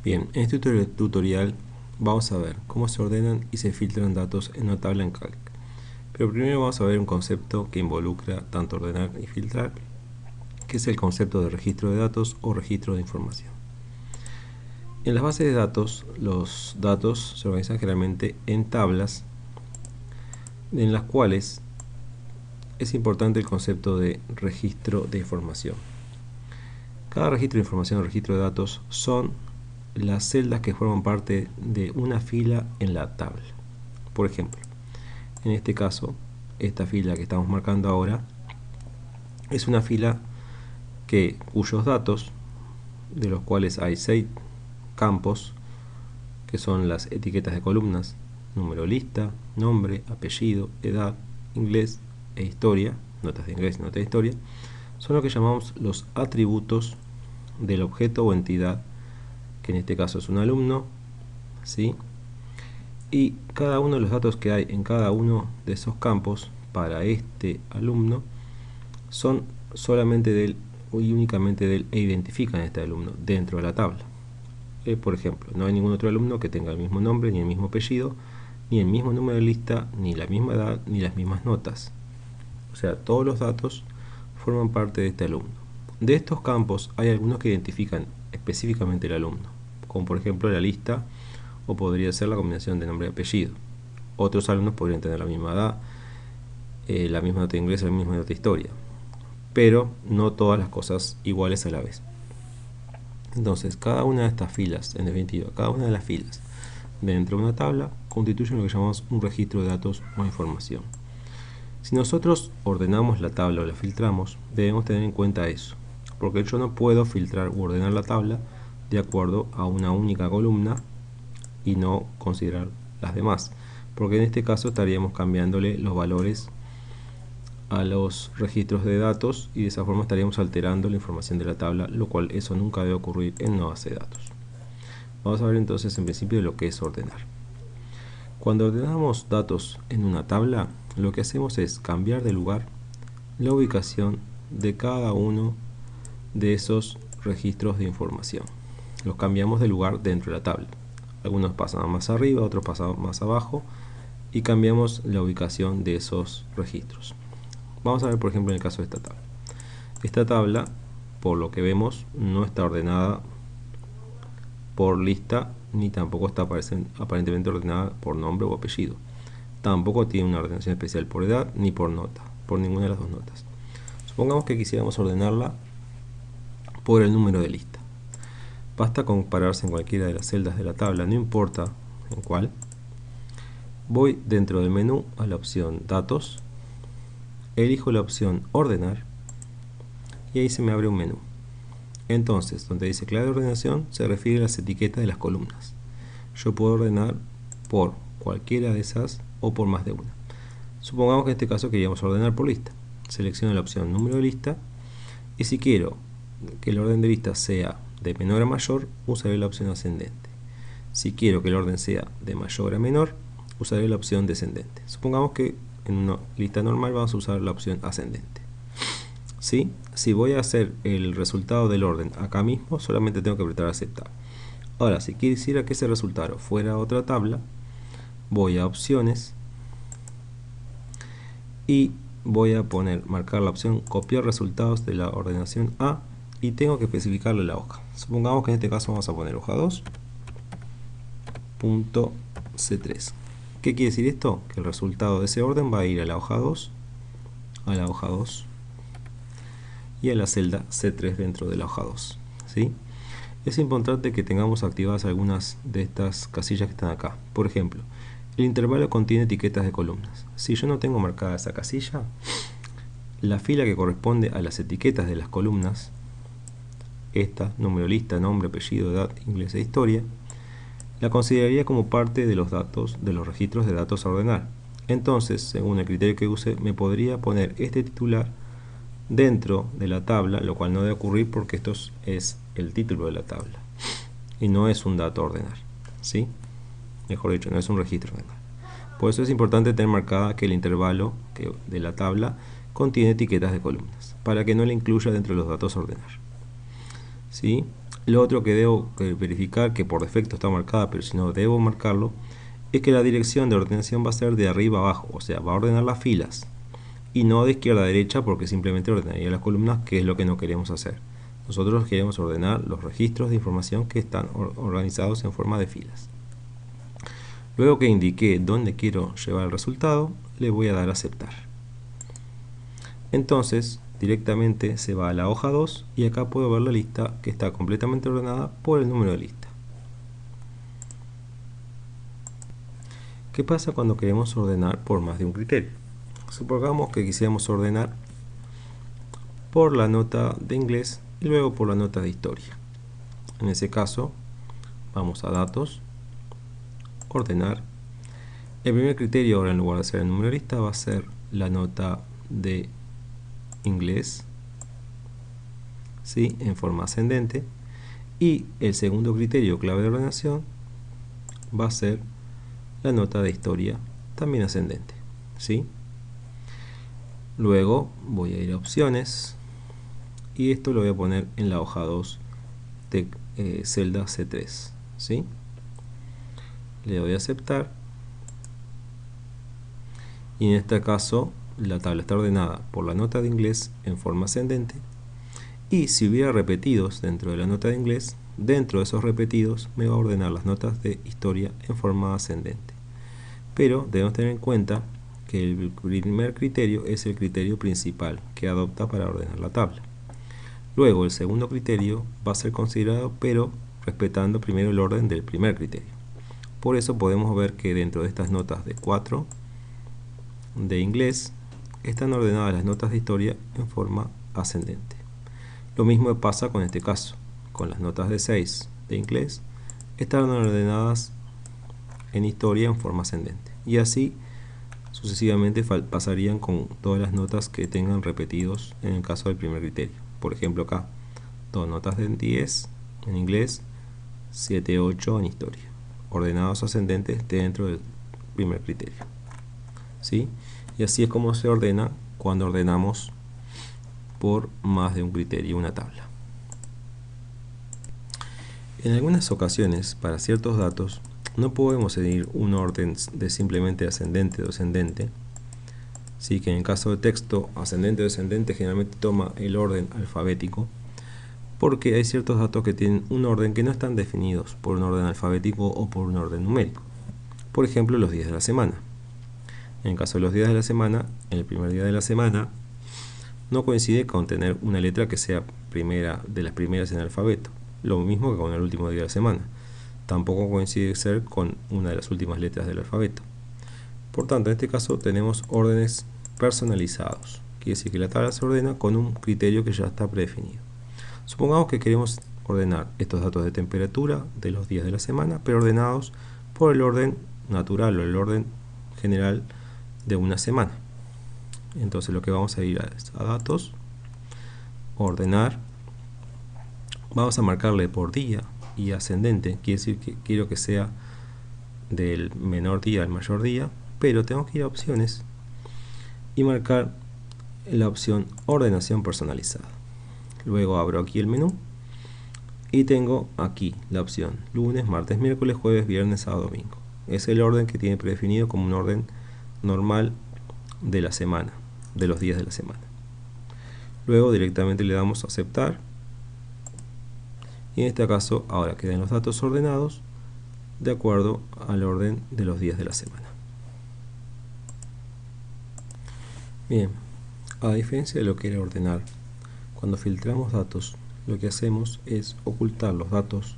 Bien, en este tutorial vamos a ver cómo se ordenan y se filtran datos en una tabla en Calc. Pero primero vamos a ver un concepto que involucra tanto ordenar y filtrar, que es el concepto de registro de datos o registro de información. En las bases de datos, los datos se organizan generalmente en tablas, en las cuales es importante el concepto de registro de información. Cada registro de información o registro de datos son las celdas que forman parte de una fila en la tabla. Por ejemplo, en este caso, esta fila que estamos marcando ahora es una fila cuyos datos, de los cuales hay 6 campos, que son las etiquetas de columnas, número lista, nombre, apellido, edad, inglés e historia, notas de inglés y notas de historia, son lo que llamamos los atributos del objeto o entidad, que en este caso es un alumno, ¿sí? Y cada uno de los datos que hay en cada uno de esos campos para este alumno son solamente de él y únicamente de él e identifican a este alumno dentro de la tabla. Por ejemplo, no hay ningún otro alumno que tenga el mismo nombre, ni el mismo apellido, ni el mismo número de lista, ni la misma edad, ni las mismas notas. O sea, todos los datos forman parte de este alumno. De estos campos hay algunos que identifican específicamente el alumno, como por ejemplo la lista, o podría ser la combinación de nombre y apellido. Otros alumnos podrían tener la misma edad, la misma nota de inglés, la misma nota de historia, pero no todas las cosas iguales a la vez. Entonces, cada una de estas filas, en definitiva, cada una de las filas dentro de una tabla constituye lo que llamamos un registro de datos o información. Si nosotros ordenamos la tabla o la filtramos, debemos tener en cuenta eso, porque yo no puedo filtrar u ordenar la tabla de acuerdo a una única columna y no considerar las demás, porque en este caso estaríamos cambiándole los valores a los registros de datos y de esa forma estaríamos alterando la información de la tabla, lo cual eso nunca debe ocurrir en una base de datos. Vamos a ver entonces en principio lo que es ordenar. Cuando ordenamos datos en una tabla, lo que hacemos es cambiar de lugar la ubicación de cada uno de esos registros de información. Los cambiamos de lugar dentro de la tabla. Algunos pasan más arriba, otros pasan más abajo y cambiamos la ubicación de esos registros. Vamos a ver por ejemplo en el caso de esta tabla. Esta tabla, por lo que vemos, no está ordenada por lista ni tampoco está aparentemente ordenada por nombre o apellido. Tampoco tiene una ordenación especial por edad ni por nota, por ninguna de las dos notas. Supongamos que quisiéramos ordenarla por el número de lista. Basta con pararse en cualquiera de las celdas de la tabla, no importa en cuál. Voy dentro del menú a la opción Datos, elijo la opción Ordenar y ahí se me abre un menú. Entonces, donde dice clave de ordenación, se refiere a las etiquetas de las columnas. Yo puedo ordenar por cualquiera de esas o por más de una. Supongamos que en este caso queríamos ordenar por lista. Selecciono la opción número de lista y si quiero que el orden de lista sea de menor a mayor, usaré la opción ascendente. Si quiero que el orden sea de mayor a menor, usaré la opción descendente. Supongamos que en una lista normal vamos a usar la opción ascendente. ¿Sí? Si voy a hacer el resultado del orden acá mismo, solamente tengo que apretar aceptar. Ahora, si quisiera que ese resultado fuera a otra tabla, voy a opciones y voy a marcar la opción copiar resultados de la ordenación A y tengo que especificarle la hoja. Supongamos que en este caso vamos a poner hoja 2.c3. ¿Qué quiere decir esto? Que el resultado de ese orden va a ir a la hoja 2, a la hoja 2 y a la celda C3 dentro de la hoja 2. ¿Sí? Es importante que tengamos activadas algunas de estas casillas que están acá. Por ejemplo, el intervalo contiene etiquetas de columnas. Si yo no tengo marcada esa casilla, la fila que corresponde a las etiquetas de las columnas, esta, número lista, nombre, apellido, edad, inglés e historia, la consideraría como parte de los datos de los registros de datos a ordenar. Entonces, según el criterio que use, me podría poner este titular dentro de la tabla, lo cual no debe ocurrir porque esto es el título de la tabla y no es un dato a ordenar, ¿sí? Mejor dicho, no es un registro a ordenar. Por eso es importante tener marcada que el intervalo de la tabla contiene etiquetas de columnas, para que no la incluya dentro de los datos a ordenar, ¿sí? Lo otro que debo verificar, que por defecto está marcada, pero si no debo marcarlo, es que la dirección de ordenación va a ser de arriba a abajo, o sea, va a ordenar las filas y no de izquierda a derecha, porque simplemente ordenaría las columnas, que es lo que no queremos hacer. Nosotros queremos ordenar los registros de información que están organizados en forma de filas. Luego que indiqué dónde quiero llevar el resultado, le voy a dar a aceptar. Entonces, directamente se va a la hoja 2 y acá puedo ver la lista que está completamente ordenada por el número de lista. ¿Qué pasa cuando queremos ordenar por más de un criterio? Supongamos que quisiéramos ordenar por la nota de inglés y luego por la nota de historia. En ese caso, vamos a datos, ordenar. El primer criterio ahora, en lugar de ser el número de lista, va a ser la nota de inglés, ¿sí?, en forma ascendente. Y el segundo criterio, clave de ordenación, va a ser la nota de historia, también ascendente, ¿sí? Luego voy a ir a opciones y esto lo voy a poner en la hoja 2 de celda C3, ¿sí? Le doy a aceptar y en este caso la tabla está ordenada por la nota de inglés en forma ascendente, y si hubiera repetidos dentro de la nota de inglés, dentro de esos repetidos me va a ordenar las notas de historia en forma ascendente. Pero debemos tener en cuenta que el primer criterio es el criterio principal que adopta para ordenar la tabla. Luego el segundo criterio va a ser considerado, pero respetando primero el orden del primer criterio. Por eso podemos ver que dentro de estas notas de 4 de inglés están ordenadas las notas de historia en forma ascendente. Lo mismo pasa con este caso, con las notas de 6 de inglés están ordenadas en historia en forma ascendente, y así sucesivamente pasarían con todas las notas que tengan repetidos en el caso del primer criterio. Por ejemplo, acá, 2 notas de 10 en inglés, 7, 8 en historia, ordenados ascendentes dentro del primer criterio, ¿sí? Y así es como se ordena cuando ordenamos por más de un criterio una tabla. En algunas ocasiones, para ciertos datos, no podemos seguir un orden de simplemente ascendente o descendente. Sí, que en el caso de texto, ascendente o descendente generalmente toma el orden alfabético, porque hay ciertos datos que tienen un orden que no están definidos por un orden alfabético o por un orden numérico. Por ejemplo, los días de la semana. En el caso de los días de la semana, el primer día de la semana no coincide con tener una letra que sea primera de las primeras en el alfabeto, lo mismo que con el último día de la semana. Tampoco coincide ser con una de las últimas letras del alfabeto. Por tanto, en este caso tenemos órdenes personalizados. Quiere decir que la tabla se ordena con un criterio que ya está predefinido. Supongamos que queremos ordenar estos datos de temperatura de los días de la semana, pero ordenados por el orden natural o el orden general de una semana. Entonces lo que vamos a ir a datos, ordenar, vamos a marcarle por día y ascendente, quiere decir que quiero que sea del menor día al mayor día, pero tengo que ir a opciones y marcar la opción ordenación personalizada. Luego abro aquí el menú y tengo aquí la opción lunes, martes, miércoles, jueves, viernes, sábado, domingo. Es el orden que tiene predefinido como un orden normal de la semana, de los días de la semana. Luego directamente le damos a aceptar y en este caso ahora quedan los datos ordenados de acuerdo al orden de los días de la semana. Bien, a diferencia de lo que era ordenar, cuando filtramos datos lo que hacemos es ocultar los datos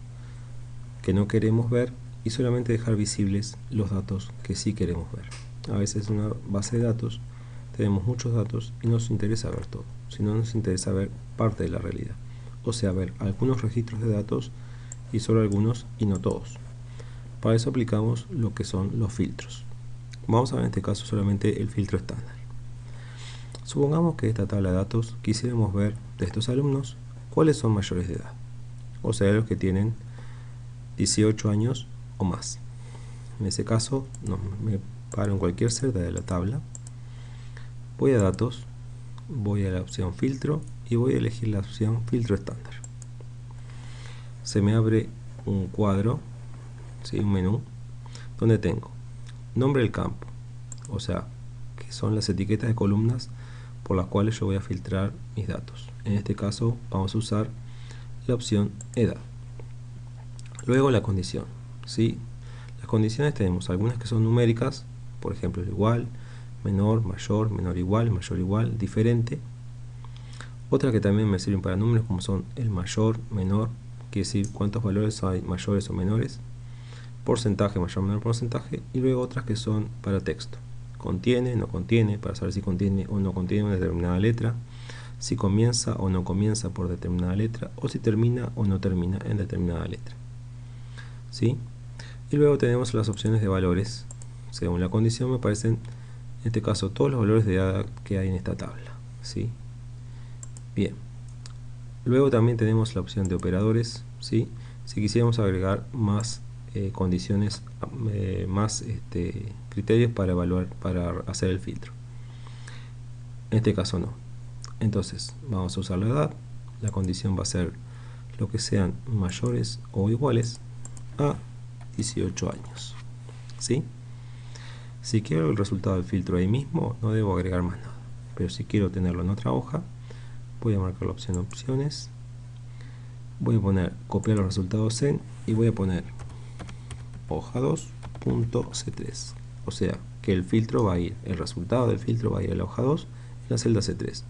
que no queremos ver y solamente dejar visibles los datos que sí queremos ver. A veces en una base de datos tenemos muchos datos y no nos interesa ver todo, sino nos interesa ver parte de la realidad, o sea, ver algunos registros de datos y solo algunos y no todos. Para eso aplicamos lo que son los filtros. Vamos a ver en este caso solamente el filtro estándar. Supongamos que esta tabla de datos quisiéramos ver de estos alumnos cuáles son mayores de edad, o sea, los que tienen 18 años o más. En ese caso me paro en cualquier celda de la tabla, voy a datos, voy a la opción filtro y voy a elegir la opción filtro estándar. se me abre un cuadro, ¿sí? Un menú, donde tengo nombre del campo, o sea, que son las etiquetas de columnas por las cuales yo voy a filtrar mis datos. En este caso vamos a usar la opción edad. Luego la condición, ¿sí? Las condiciones tenemos algunas que son numéricas, por ejemplo igual, menor, menor igual, diferente. Otras que también me sirven para números, como son el mayor, menor, quiere decir cuántos valores hay mayores o menores, porcentaje, mayor o menor porcentaje, y luego otras que son para texto. Contiene, no contiene, para saber si contiene o no contiene una determinada letra, si comienza o no comienza por determinada letra, o si termina o no termina en determinada letra. ¿Sí? Y luego tenemos las opciones de valores. Según la condición me aparecen, en este caso, todos los valores de edad que hay en esta tabla. ¿Sí? Bien. Luego también tenemos la opción de operadores. ¿Sí? Si quisiéramos agregar más condiciones, más criterios para evaluar, para hacer el filtro. En este caso no. Entonces vamos a usar la edad. La condición va a ser lo que sean mayores o iguales a 18 años. ¿Sí? Si quiero el resultado del filtro ahí mismo, no debo agregar más nada. Pero si quiero tenerlo en otra hoja, voy a marcar la opción opciones. Voy a poner copiar los resultados en y voy a poner hoja 2.c3. O sea que el filtro va a ir, el resultado del filtro va a ir a la hoja 2 en la celda C3.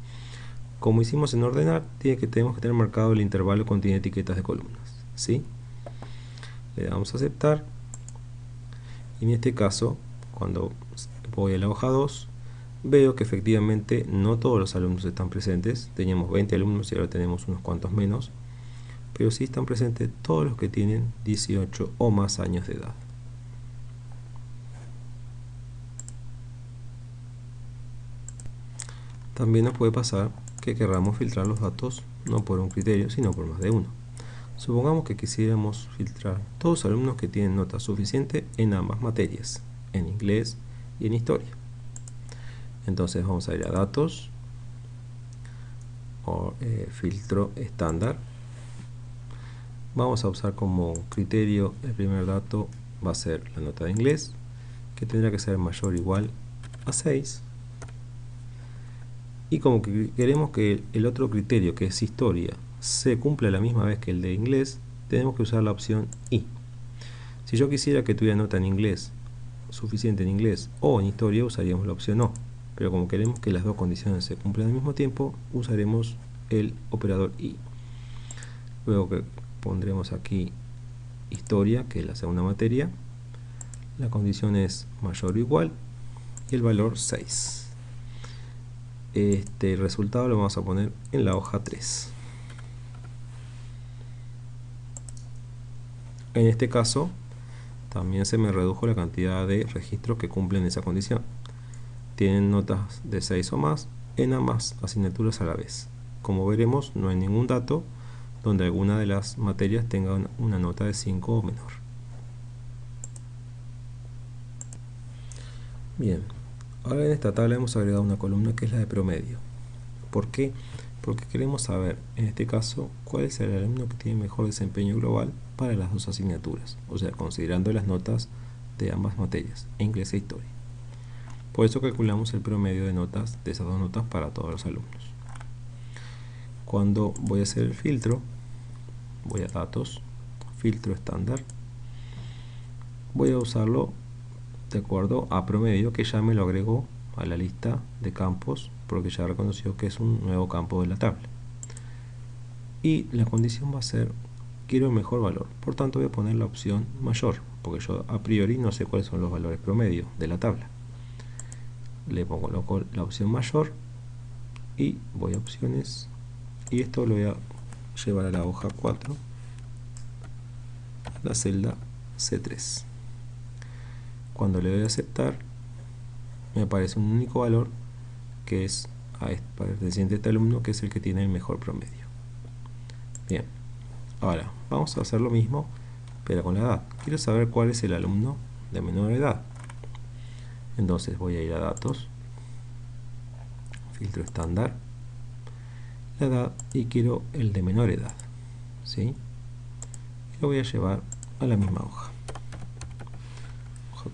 Como hicimos en ordenar, tenemos que tener marcado el intervalo que contiene etiquetas de columnas. ¿Sí? Le damos a aceptar. Y en este caso, cuando voy a la hoja 2, veo que efectivamente no todos los alumnos están presentes. Teníamos 20 alumnos y ahora tenemos unos cuantos menos. Pero sí están presentes todos los que tienen 18 o más años de edad. También nos puede pasar que querramos filtrar los datos no por un criterio, sino por más de uno. Supongamos que quisiéramos filtrar todos los alumnos que tienen nota suficiente en ambas materias, en inglés y en historia. Entonces vamos a ir a datos, o filtro estándar. Vamos a usar como criterio, el primer dato va a ser la nota de inglés, que tendrá que ser mayor o igual a 6. Y como que queremos que el otro criterio, que es historia, se cumpla la misma vez que el de inglés, tenemos que usar la opción I. Si yo quisiera que tuviera nota en inglés, suficiente en inglés o en historia, usaríamos la opción O. Pero como queremos que las dos condiciones se cumplan al mismo tiempo, usaremos el operador I. Luego que pondremos aquí historia, que es la segunda materia. La condición es mayor o igual y el valor 6. Este resultado lo vamos a poner en la hoja 3. En este caso también se me redujo la cantidad de registros que cumplen esa condición. Tienen notas de 6 o más en ambas asignaturas a la vez. Como veremos, no hay ningún dato donde alguna de las materias tenga una nota de 5 o menor. Bien, ahora en esta tabla hemos agregado una columna que es la de promedio. ¿Por qué? Porque queremos saber, en este caso, cuál es el alumno que tiene mejor desempeño global para las dos asignaturas, o sea, considerando las notas de ambas materias, inglés e historia. Por eso calculamos el promedio de notas de esas dos notas para todos los alumnos. Cuando voy a hacer el filtro, voy a datos, filtro estándar, voy a usarlo de acuerdo a promedio, que ya me lo agregó a la lista de campos porque ya reconoció que es un nuevo campo de la tabla. Y la condición va a ser quiero el mejor valor, por tanto voy a poner la opción mayor, porque yo a priori no sé cuáles son los valores promedio de la tabla. Le pongo la opción mayor y voy a opciones, y esto lo voy a llevar a la hoja 4, la celda C3. Cuando le doy a aceptar, me aparece un único valor que es perteneciente a este alumno, que es el que tiene el mejor promedio. Bien, ahora vamos a hacer lo mismo pero con la edad. Quiero saber cuál es el alumno de menor edad. Entonces voy a ir a datos, filtro estándar, la edad, y quiero el de menor edad. ¿Sí? lo voy a llevar a la misma hoja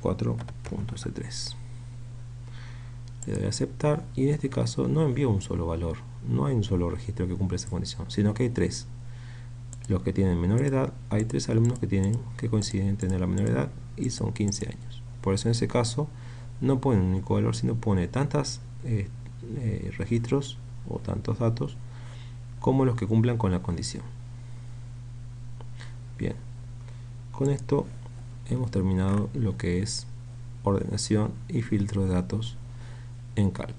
4.c3. Le doy a aceptar y en este caso no envío un solo valor, no hay un solo registro que cumple esa condición, sino que hay tres. Los que tienen menor edad, hay 3 alumnos que coinciden en tener la menor edad y son 15 años. Por eso en ese caso no pone un único valor, sino pone tantos registros o tantos datos como los que cumplan con la condición. Bien, con esto hemos terminado lo que es ordenación y filtro de datos en Calc.